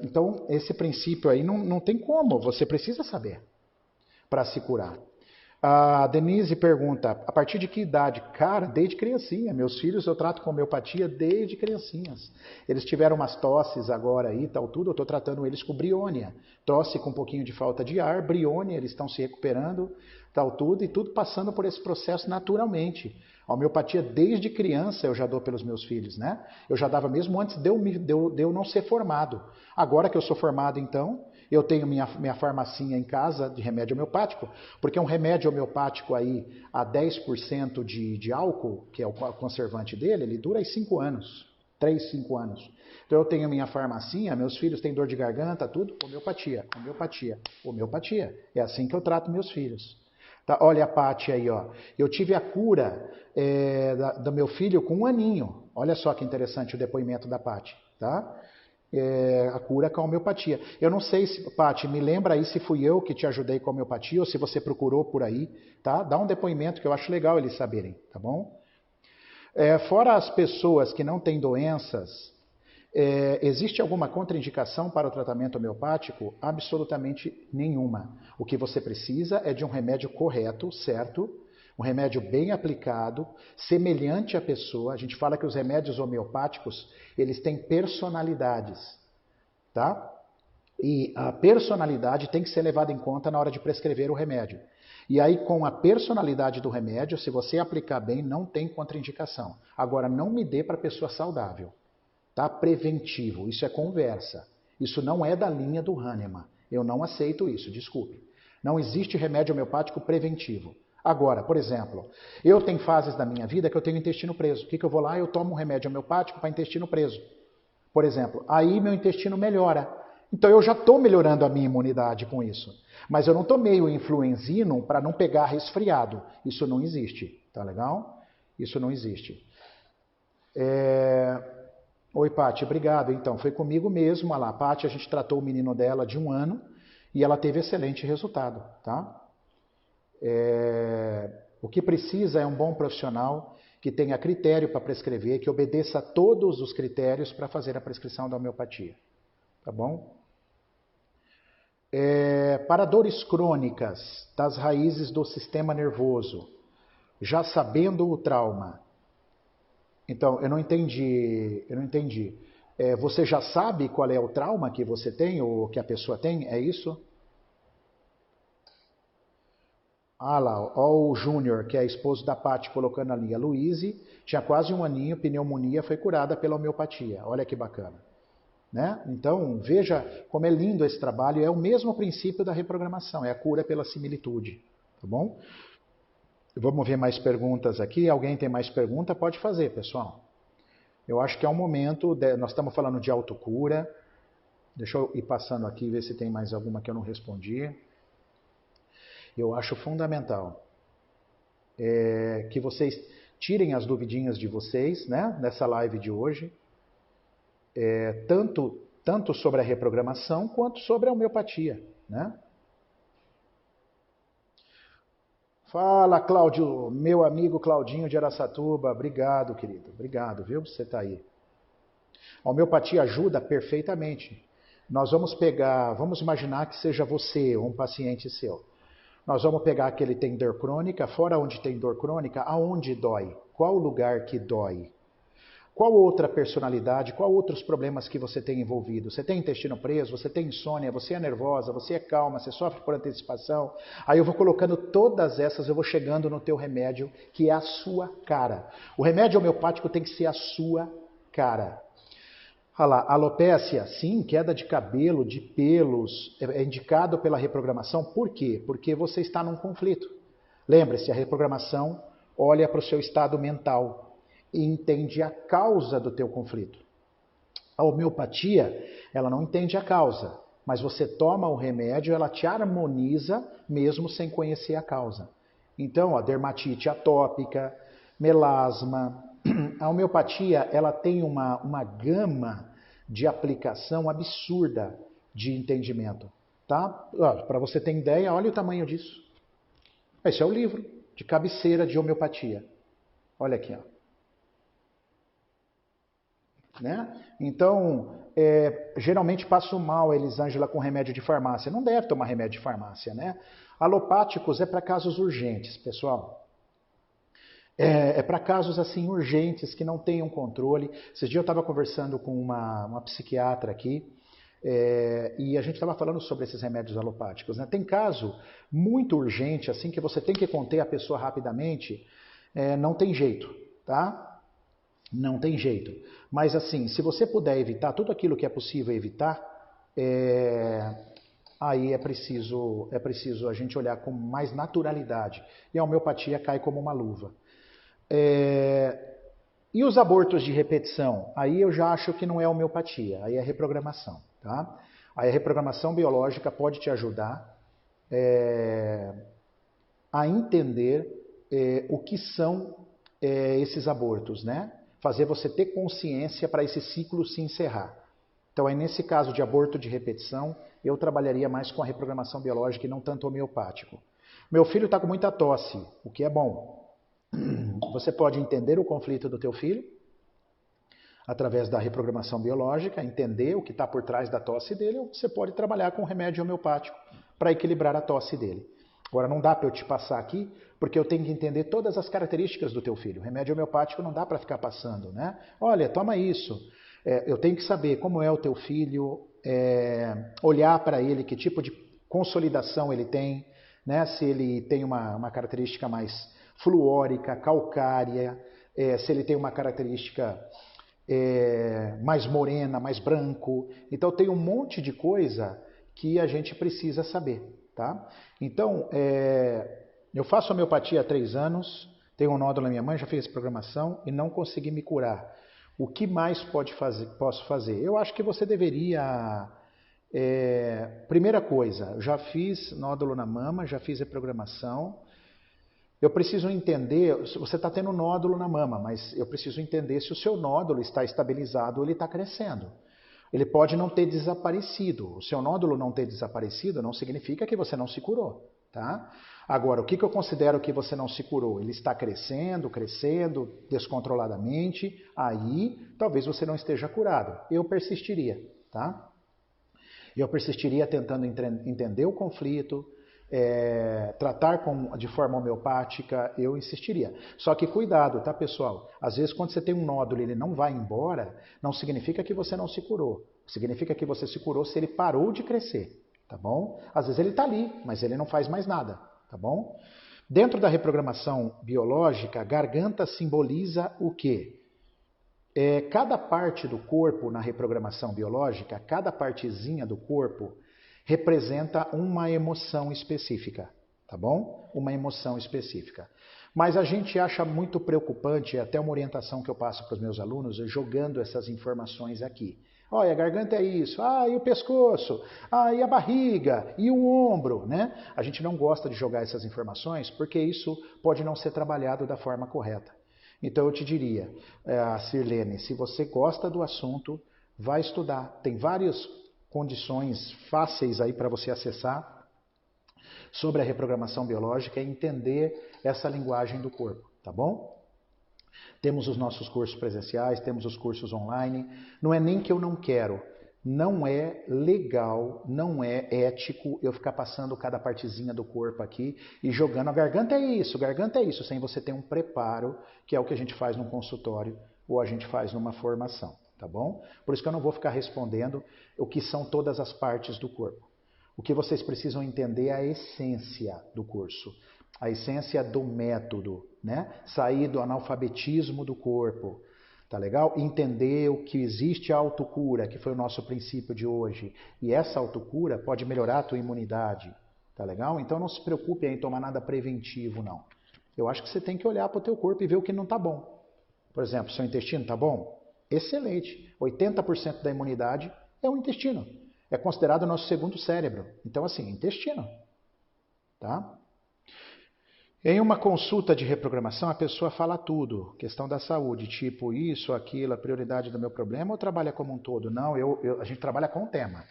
Então, esse princípio aí não tem como. Você precisa saber para se curar. A Denise pergunta, a partir de que idade? Cara, desde criancinha. Meus filhos eu trato com homeopatia desde criancinhas. Eles tiveram umas tosses agora aí, tal, tudo, eu estou tratando eles com briônia. Tosse com um pouquinho de falta de ar, briônia, eles estão se recuperando, tal, tudo, e tudo passando por esse processo naturalmente. A homeopatia desde criança eu já dou pelos meus filhos, né? Eu já dava mesmo antes de eu não ser formado. Agora que eu sou formado, então, eu tenho minha farmacinha em casa de remédio homeopático, porque um remédio homeopático aí a 10% de álcool, que é o conservante dele, ele dura aí 5 anos. 3, 5 anos. Então eu tenho minha farmacinha, meus filhos têm dor de garganta, tudo, homeopatia, homeopatia, homeopatia. É assim que eu trato meus filhos. Tá? Olha a Paty aí, ó. Eu tive a cura do meu filho com 1 aninho. Olha só que interessante o depoimento da Paty, tá? A cura com a homeopatia. Eu não sei se, Paty, me lembra aí se fui eu que te ajudei com a homeopatia ou se você procurou por aí, tá? Dá um depoimento que eu acho legal eles saberem, tá bom? Fora as pessoas que não têm doenças, existe alguma contraindicação para o tratamento homeopático? Absolutamente nenhuma. O que você precisa é de um remédio correto, certo? Um remédio bem aplicado, semelhante à pessoa. A gente fala que os remédios homeopáticos, eles têm personalidades, tá? E a personalidade tem que ser levada em conta na hora de prescrever o remédio. E aí, com a personalidade do remédio, se você aplicar bem, não tem contraindicação. Agora, não me dê para pessoa saudável. Tá? Preventivo, isso é conversa. Isso não é da linha do Hahnemann. Eu não aceito isso, desculpe. Não existe remédio homeopático preventivo. Agora, por exemplo, eu tenho fases da minha vida que eu tenho intestino preso. O que eu vou lá? Eu tomo um remédio homeopático para intestino preso. Por exemplo, aí meu intestino melhora. Então eu já estou melhorando a minha imunidade com isso. Mas eu não tomei o influenzino para não pegar resfriado. Isso não existe, tá legal? Isso não existe. Oi, Paty, obrigado. Então, foi comigo mesmo. Olha lá, a Paty, a gente tratou o menino dela de 1 ano e ela teve excelente resultado, tá? O que precisa é um bom profissional que tenha critério para prescrever, que obedeça a todos os critérios para fazer a prescrição da homeopatia, tá bom? Para dores crônicas das raízes do sistema nervoso, já sabendo o trauma. Então, eu não entendi. Você já sabe qual é o trauma que você tem ou que a pessoa tem? É isso? Ah lá, ó o Júnior, que é esposo da Paty, colocando ali. A Luíse tinha quase 1 aninho, pneumonia, foi curada pela homeopatia. Olha que bacana. Né? Então, veja como é lindo esse trabalho. É o mesmo princípio da reprogramação, é a cura pela similitude. Tá bom? Vamos ver mais perguntas aqui. Alguém tem mais pergunta? Pode fazer, pessoal. Eu acho que é um momento, nós estamos falando de autocura. Deixa eu ir passando aqui e ver se tem mais alguma que eu não respondi. Eu acho fundamental que vocês tirem as duvidinhas de vocês, né, nessa live de hoje, tanto sobre a reprogramação quanto sobre a homeopatia, né? Fala, Cláudio, meu amigo Claudinho de Araçatuba, obrigado, querido, obrigado, viu, por você estar aí. A homeopatia ajuda perfeitamente. Nós vamos vamos imaginar que seja você ou um paciente seu. Nós vamos pegar aquele que tem dor crônica, fora onde tem dor crônica, aonde dói? Qual o lugar que dói? Qual outra personalidade, qual outros problemas que você tem envolvido? Você tem intestino preso, você tem insônia, você é nervosa, você é calma, você sofre por antecipação. Aí eu vou colocando todas essas, eu vou chegando no teu remédio, que é a sua cara. O remédio homeopático tem que ser a sua cara. Olha lá, alopécia, sim, queda de cabelo, de pelos, é indicado pela reprogramação. Por quê? Porque você está num conflito. Lembre-se, a reprogramação olha para o seu estado mental e entende a causa do teu conflito. A homeopatia, ela não entende a causa, mas você toma o remédio, ela te harmoniza mesmo sem conhecer a causa. Então, a dermatite atópica, melasma, a homeopatia, ela tem uma gama de aplicação absurda de entendimento, tá? Para você ter ideia, olha o tamanho disso. Esse é o livro de cabeceira de homeopatia. Olha aqui, ó. Né? Então, geralmente passo mal, Elisângela, com remédio de farmácia. Não deve tomar remédio de farmácia, né? Alopáticos é para casos urgentes, pessoal. É para casos assim urgentes que não tenham controle. Esses dias eu estava conversando com uma psiquiatra aqui e a gente estava falando sobre esses remédios alopáticos. Né? Tem caso muito urgente, assim, que você tem que conter a pessoa rapidamente, não tem jeito, tá? Não tem jeito. Mas assim, se você puder evitar tudo aquilo que é possível evitar, aí é preciso a gente olhar com mais naturalidade. E a homeopatia cai como uma luva. E os abortos de repetição? Aí eu já acho que não é homeopatia, aí é reprogramação. Tá? Aí a reprogramação biológica pode te ajudar a entender o que são esses abortos, né? Fazer você ter consciência para esse ciclo se encerrar. Então, aí nesse caso de aborto de repetição, eu trabalharia mais com a reprogramação biológica e não tanto homeopático. Meu filho está com muita tosse, o que é bom. Você pode entender o conflito do teu filho através da reprogramação biológica, entender o que está por trás da tosse dele, ou você pode trabalhar com remédio homeopático para equilibrar a tosse dele. Agora, não dá para eu te passar aqui, porque eu tenho que entender todas as características do teu filho. Remédio homeopático não dá para ficar passando, né? Olha, toma isso. Eu tenho que saber como é o teu filho, olhar para ele, que tipo de consolidação ele tem, né? Se ele tem uma característica mais fluórica, calcária, se ele tem uma característica mais morena, mais branco. Então tem um monte de coisa que a gente precisa saber. Tá? Então, eu faço homeopatia há 3 anos, tenho um nódulo na minha mãe, já fiz programação e não consegui me curar. O que mais posso fazer? Eu acho que você deveria... primeira coisa, já fiz nódulo na mama, já fiz reprogramação. Eu preciso entender, você está tendo nódulo na mama, mas eu preciso entender se o seu nódulo está estabilizado ou ele está crescendo. Ele pode não ter desaparecido. O seu nódulo não ter desaparecido não significa que você não se curou. Tá? Agora, o que eu considero que você não se curou? Ele está crescendo, descontroladamente, aí talvez você não esteja curado. Eu persistiria. Tá? Eu persistiria tentando entender o conflito, tratar de forma homeopática, eu insistiria. Só que cuidado, tá, pessoal? Às vezes quando você tem um nódulo e ele não vai embora, não significa que você não se curou. Significa que você se curou se ele parou de crescer, tá bom? Às vezes ele está ali, mas ele não faz mais nada, tá bom? Dentro da reprogramação biológica, a garganta simboliza o quê? Cada parte do corpo na reprogramação biológica, cada partezinha do corpo representa uma emoção específica, tá bom? Uma emoção específica. Mas a gente acha muito preocupante, é até uma orientação que eu passo para os meus alunos, jogando essas informações aqui. Olha, a garganta é isso, e o pescoço, e a barriga, e o ombro, né? A gente não gosta de jogar essas informações porque isso pode não ser trabalhado da forma correta. Então eu te diria, Sirlene, se você gosta do assunto, vai estudar. Tem várias condições fáceis aí para você acessar sobre a reprogramação biológica e entender essa linguagem do corpo, tá bom? Temos os nossos cursos presenciais, temos os cursos online. Não é nem que eu não quero, não é legal, não é ético eu ficar passando cada partezinha do corpo aqui e jogando. A garganta é isso, sem você ter um preparo, que é o que a gente faz num consultório ou a gente faz numa formação. Tá bom? Por isso que eu não vou ficar respondendo o que são todas as partes do corpo. O que vocês precisam entender é a essência do curso, a essência do método, né? Sair do analfabetismo do corpo, tá legal? Entender o que existe a autocura, que foi o nosso princípio de hoje. E essa autocura pode melhorar a tua imunidade, tá legal? Então não se preocupe em tomar nada preventivo, não. Eu acho que você tem que olhar para o teu corpo e ver o que não tá bom. Por exemplo, seu intestino tá bom? Excelente. 80% da imunidade é o intestino. É considerado o nosso segundo cérebro. Então, assim, intestino. Tá? Em uma consulta de reprogramação, a pessoa fala tudo. Questão da saúde, tipo isso, aquilo, a prioridade do meu problema, ou trabalha como um todo? Não, a gente trabalha com o tema.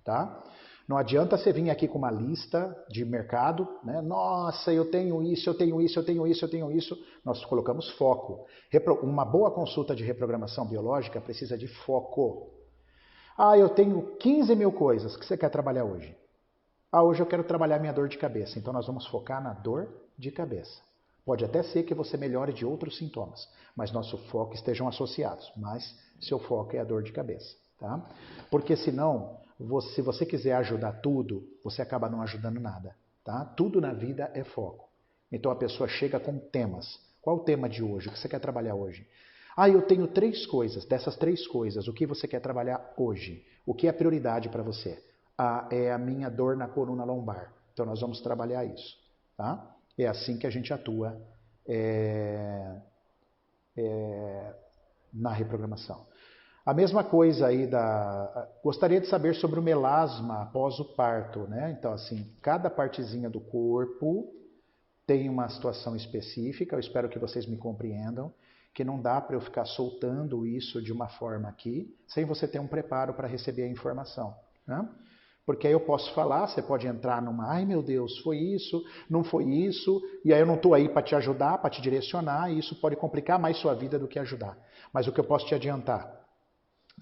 Tá? Não adianta você vir aqui com uma lista de mercado, né? Nossa, eu tenho isso, eu tenho isso, eu tenho isso, eu tenho isso. Nós colocamos foco. Uma boa consulta de reprogramação biológica precisa de foco. Eu tenho 15 mil coisas que você quer trabalhar hoje. Hoje eu quero trabalhar minha dor de cabeça. Então nós vamos focar na dor de cabeça. Pode até ser que você melhore de outros sintomas, mas nosso foco estejam associados. Mas seu foco é a dor de cabeça. Tá? Porque senão, se você quiser ajudar tudo, você acaba não ajudando nada. Tá? Tudo na vida é foco. Então a pessoa chega com temas. Qual o tema de hoje? O que você quer trabalhar hoje? Eu tenho 3 coisas. Dessas 3 coisas, o que você quer trabalhar hoje? O que é prioridade para você? É a minha dor na coluna lombar. Então nós vamos trabalhar isso. Tá? É assim que a gente atua na reprogramação. A mesma coisa aí gostaria de saber sobre o melasma após o parto, né? Então, assim, cada partezinha do corpo tem uma situação específica, eu espero que vocês me compreendam, que não dá para eu ficar soltando isso de uma forma aqui, sem você ter um preparo para receber a informação, né? Porque aí eu posso falar, você pode entrar numa, ai meu Deus, foi isso, não foi isso, e aí eu não estou aí para te ajudar, para te direcionar, e isso pode complicar mais sua vida do que ajudar. Mas o que eu posso te adiantar,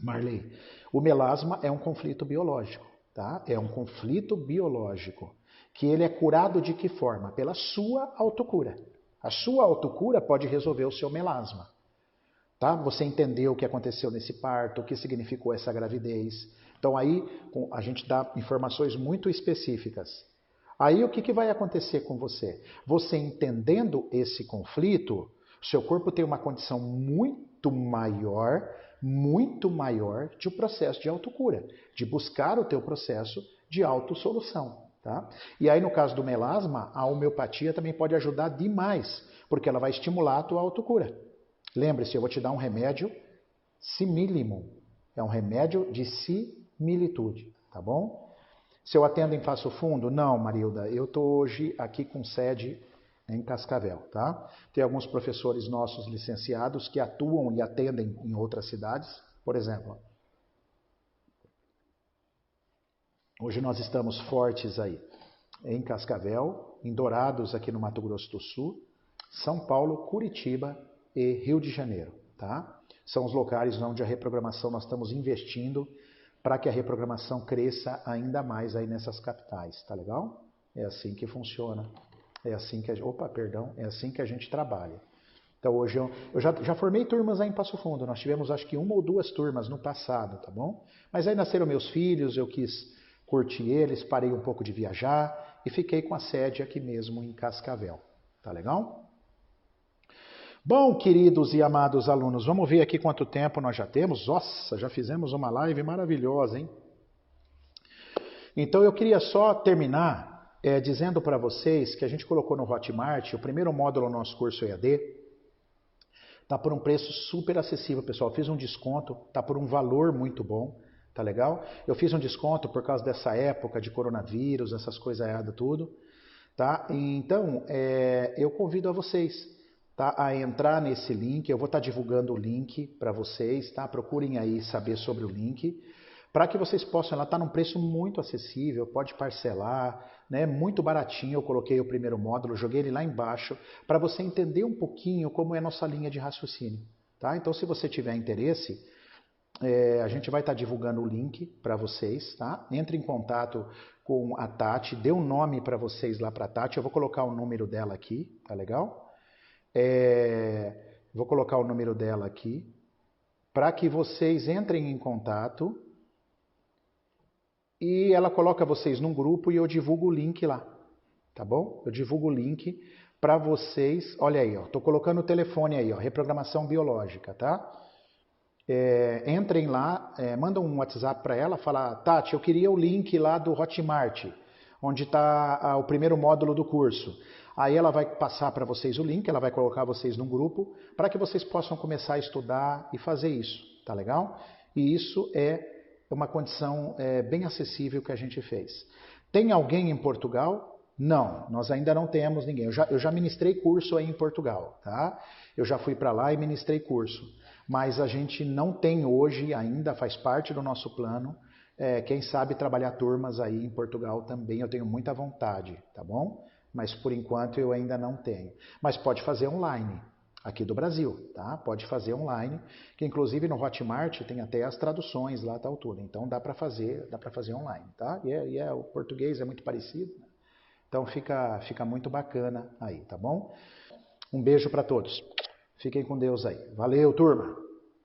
Marley, o melasma é um conflito biológico, tá? É um conflito biológico, que ele é curado de que forma? Pela sua autocura. A sua autocura pode resolver o seu melasma. Tá? Você entendeu o que aconteceu nesse parto, o que significou essa gravidez. Então aí a gente dá informações muito específicas. Aí o que vai acontecer com você? Você entendendo esse conflito, seu corpo tem uma condição muito maior de um processo de autocura, de buscar o teu processo de autossolução. Tá? E aí no caso do melasma, a homeopatia também pode ajudar demais, porque ela vai estimular a tua autocura. Lembre-se, eu vou te dar um remédio simílimo. É um remédio de similitude, tá bom? Se eu atendo em Passo Fundo? Não, Marilda. Eu estou hoje aqui com sede em Cascavel, tá? Tem alguns professores nossos licenciados que atuam e atendem em outras cidades. Por exemplo, hoje nós estamos fortes aí em Cascavel, em Dourados aqui no Mato Grosso do Sul, São Paulo, Curitiba e Rio de Janeiro, tá? São os locais onde a reprogramação nós estamos investindo para que a reprogramação cresça ainda mais aí nessas capitais, tá legal? É assim que funciona, é assim que é assim que a gente trabalha. Então hoje eu já formei turmas aí em Passo Fundo, nós tivemos acho que 1 ou 2 turmas no passado, tá bom? Mas aí nasceram meus filhos, eu quis curtir eles, parei um pouco de viajar e fiquei com a sede aqui mesmo em Cascavel, tá legal? Bom, queridos e amados alunos, vamos ver aqui quanto tempo nós já temos. Nossa, já fizemos uma live maravilhosa, hein? Então eu queria só terminar dizendo para vocês que a gente colocou no Hotmart, o primeiro módulo do nosso curso EAD, está por um preço super acessível, pessoal. Eu fiz um desconto, está por um valor muito bom, tá legal? Eu fiz um desconto por causa dessa época de coronavírus, essas coisas erradas tudo, tá? Então, eu convido a vocês, tá, a entrar nesse link. Eu vou estar divulgando o link para vocês, tá? Procurem aí saber sobre o link, para que vocês possam, ela está num preço muito acessível, pode parcelar, né? Muito baratinho. Eu coloquei o primeiro módulo, joguei ele lá embaixo, para você entender um pouquinho como é a nossa linha de raciocínio, tá? Então, se você tiver interesse, a gente vai estar divulgando o link para vocês, tá? Entre em contato com a Tati, dê um nome para vocês lá para a Tati, eu vou colocar o número dela aqui, tá legal? Vou colocar o número dela aqui, para que vocês entrem em contato e ela coloca vocês num grupo e eu divulgo o link lá, tá bom? Eu divulgo o link para vocês, olha aí, ó, tô colocando o telefone aí, ó, reprogramação biológica, tá? Entrem lá, mandam um WhatsApp para ela, fala, Tati, eu queria o link lá do Hotmart, onde está o primeiro módulo do curso. Aí ela vai passar para vocês o link, ela vai colocar vocês num grupo, para que vocês possam começar a estudar e fazer isso, tá legal? E isso é uma condição bem acessível que a gente fez. Tem alguém em Portugal? Não, nós ainda não temos ninguém. Eu já ministrei curso aí em Portugal, tá? Eu já fui para lá e ministrei curso. Mas a gente não tem hoje, ainda faz parte do nosso plano, quem sabe trabalhar turmas aí em Portugal também, eu tenho muita vontade, tá bom? Mas por enquanto eu ainda não tenho. Mas pode fazer online, aqui do Brasil, tá? Pode fazer online, que inclusive no Hotmart tem até as traduções lá, tal tudo. Então dá para fazer online, tá? O português é muito parecido, né? Então fica muito bacana aí, tá bom? Um beijo para todos. Fiquem com Deus aí. Valeu, turma!